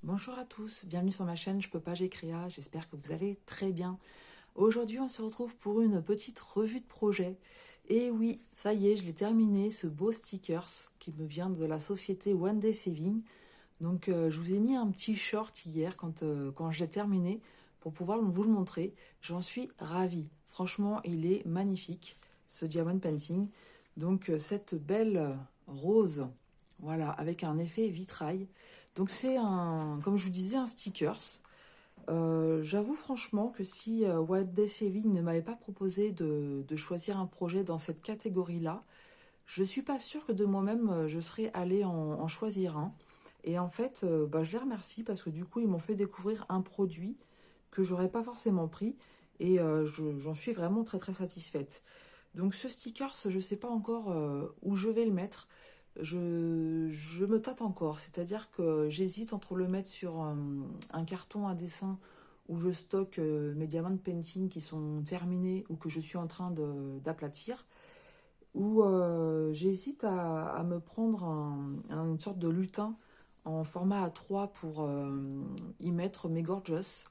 Bonjour à tous, bienvenue sur ma chaîne Je peux pas, j'ai créa, j'espère que vous allez très bien. Aujourd'hui on se retrouve pour une petite revue de projet. Et oui, ça y est, je l'ai terminé, ce beau stickers qui me vient de la société One Day Saving. Donc je vous ai mis un petit short hier quand je l'ai terminé pour pouvoir vous le montrer. J'en suis ravie, franchement il est magnifique ce diamond painting. Donc cette belle rose, voilà, avec un effet vitrail. Donc c'est un, comme je vous disais, un stickers. J'avoue franchement que si One Day Saving ne m'avait pas proposé de choisir un projet dans cette catégorie-là, je suis pas sûre que de moi-même je serais allée en choisir un. Et en fait, je les remercie parce que du coup, ils m'ont fait découvrir un produit que j'aurais pas forcément pris. Et j'en suis vraiment très très satisfaite. Donc ce sticker, je ne sais pas encore où je vais le mettre. Je me tâte encore, c'est-à-dire que j'hésite entre le mettre sur un carton à dessin où je stocke mes diamants de painting qui sont terminés ou que je suis en train d'aplatir, ou j'hésite à me prendre une sorte de lutin en format A3 pour y mettre mes gorgeous.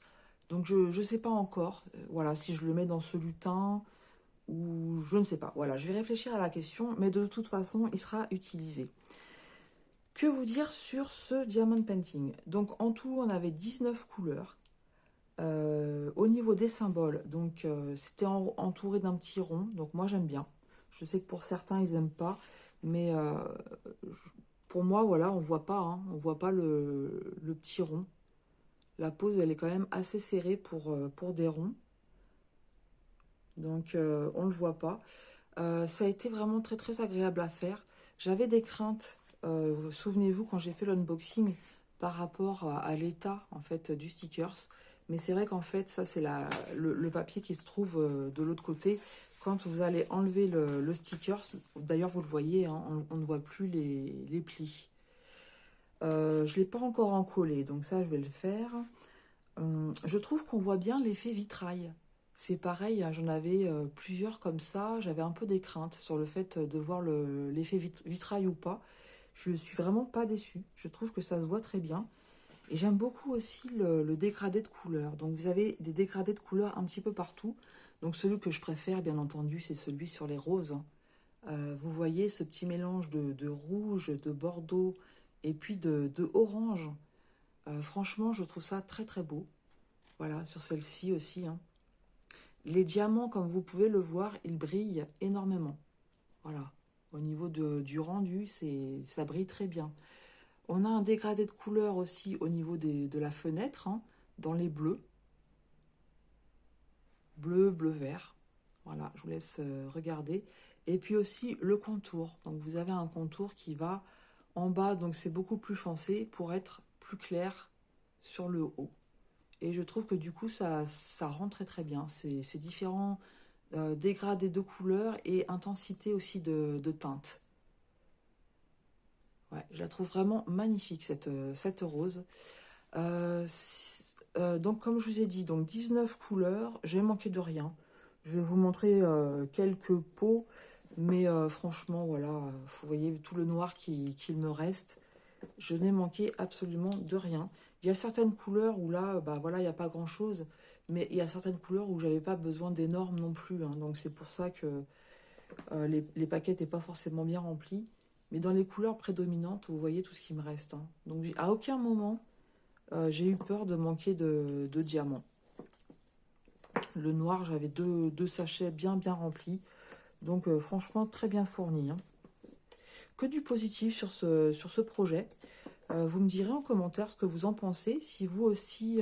Donc je ne sais pas encore, voilà, si je le mets dans ce lutin ou je ne sais pas. Voilà, je vais réfléchir à la question, mais de toute façon, il sera utilisé. Que vous dire sur ce diamond painting? Donc en tout, on avait 19 couleurs. Au niveau des symboles, donc c'était entouré d'un petit rond, donc moi j'aime bien. Je sais que pour certains ils aiment pas, mais pour moi voilà, on voit pas, hein, on voit pas le petit rond. La pose elle est quand même assez serrée pour des ronds, donc on le voit pas. Ça a été vraiment très très agréable à faire. J'avais des craintes, souvenez-vous, quand j'ai fait l'unboxing par rapport à l'état en fait du stickers. Mais c'est vrai qu'en fait, ça c'est le papier qui se trouve de l'autre côté. Quand vous allez enlever le stickers, d'ailleurs vous le voyez, hein, on ne voit plus les plis. Je ne l'ai pas encore encollé, donc ça je vais le faire. Je trouve qu'on voit bien l'effet vitrail. C'est pareil, hein, j'en avais plusieurs comme ça. J'avais un peu des craintes sur le fait de voir l'effet vitrail ou pas. Je suis vraiment pas déçue. Je trouve que ça se voit très bien. Et j'aime beaucoup aussi le dégradé de couleurs. Donc vous avez des dégradés de couleurs un petit peu partout. Donc celui que je préfère, bien entendu, c'est celui sur les roses, hein. Vous voyez ce petit mélange de rouge, de bordeaux et puis de orange. Franchement, je trouve ça très très beau. Voilà, sur celle-ci aussi, hein. Les diamants, comme vous pouvez le voir, ils brillent énormément. Voilà, au niveau du rendu, ça brille très bien. On a un dégradé de couleur aussi au niveau de la fenêtre, hein, dans les bleus. Bleu, bleu-vert. Voilà, je vous laisse regarder. Et puis aussi le contour. Donc vous avez un contour qui va en bas, donc c'est beaucoup plus foncé pour être plus clair sur le haut. Et je trouve que du coup, ça rend très très bien. C'est différents dégradés de couleurs et intensité aussi de teinte. Ouais, je la trouve vraiment magnifique, cette rose. Donc, comme je vous ai dit, donc 19 couleurs, j'ai manqué de rien. Je vais vous montrer quelques pots, mais franchement, voilà, vous voyez tout le noir qu'il me reste. Je n'ai manqué absolument de rien. Il y a certaines couleurs où là, bah voilà, il n'y a pas grand-chose. Mais il y a certaines couleurs où j'avais pas besoin d'énormes non plus, hein. Donc c'est pour ça que les paquets n'étaient pas forcément bien remplis. Mais dans les couleurs prédominantes, vous voyez tout ce qui me reste, hein. Donc à aucun moment, j'ai eu peur de manquer de diamants. Le noir, j'avais deux sachets bien bien remplis. Donc franchement, très bien fourni, hein. Que du positif sur ce projet. Vous me direz en commentaire ce que vous en pensez. Si vous aussi,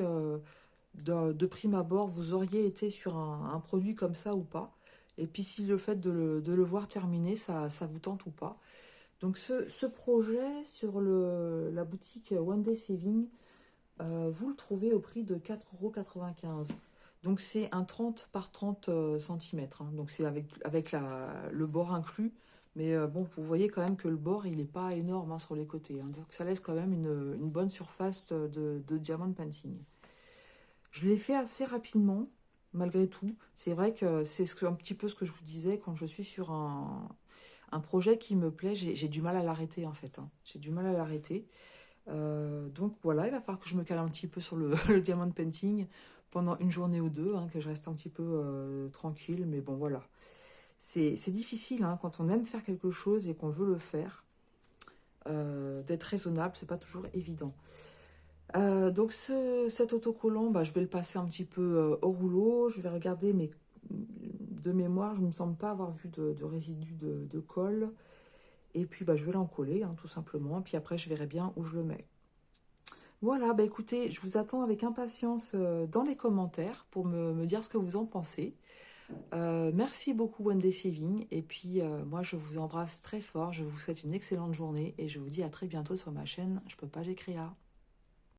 de prime abord, vous auriez été sur un produit comme ça ou pas. Et puis si le fait de le voir terminé, ça vous tente ou pas. Donc ce projet sur la boutique One Day Saving, vous le trouvez au prix de 4,95 €. Donc c'est un 30 par 30 cm, hein. Donc c'est avec le bord inclus. Mais bon, vous voyez quand même que le bord, il n'est pas énorme, hein, sur les côtés, hein. Donc ça laisse quand même une bonne surface de diamond painting. Je l'ai fait assez rapidement, malgré tout. C'est vrai que un petit peu ce que je vous disais, quand je suis sur un projet qui me plaît, j'ai du mal à l'arrêter en fait, hein. J'ai du mal à l'arrêter. Donc voilà, il va falloir que je me cale un petit peu sur le, le diamond painting pendant une journée ou deux, hein, que je reste un petit peu tranquille, mais bon voilà. C'est difficile hein, quand on aime faire quelque chose et qu'on veut le faire, d'être raisonnable, c'est pas toujours évident. Donc cet autocollant, bah, je vais le passer un petit peu au rouleau, je vais regarder, mais de mémoire, je ne me semble pas avoir vu de résidus de colle. Et puis bah, je vais l'en coller, hein, tout simplement, puis après je verrai bien où je le mets. Voilà, bah écoutez, je vous attends avec impatience dans les commentaires pour me dire ce que vous en pensez. Merci beaucoup One Day Saving, et puis moi je vous embrasse très fort, je vous souhaite une excellente journée, et je vous dis à très bientôt sur ma chaîne Je peux pas, j'ai créa.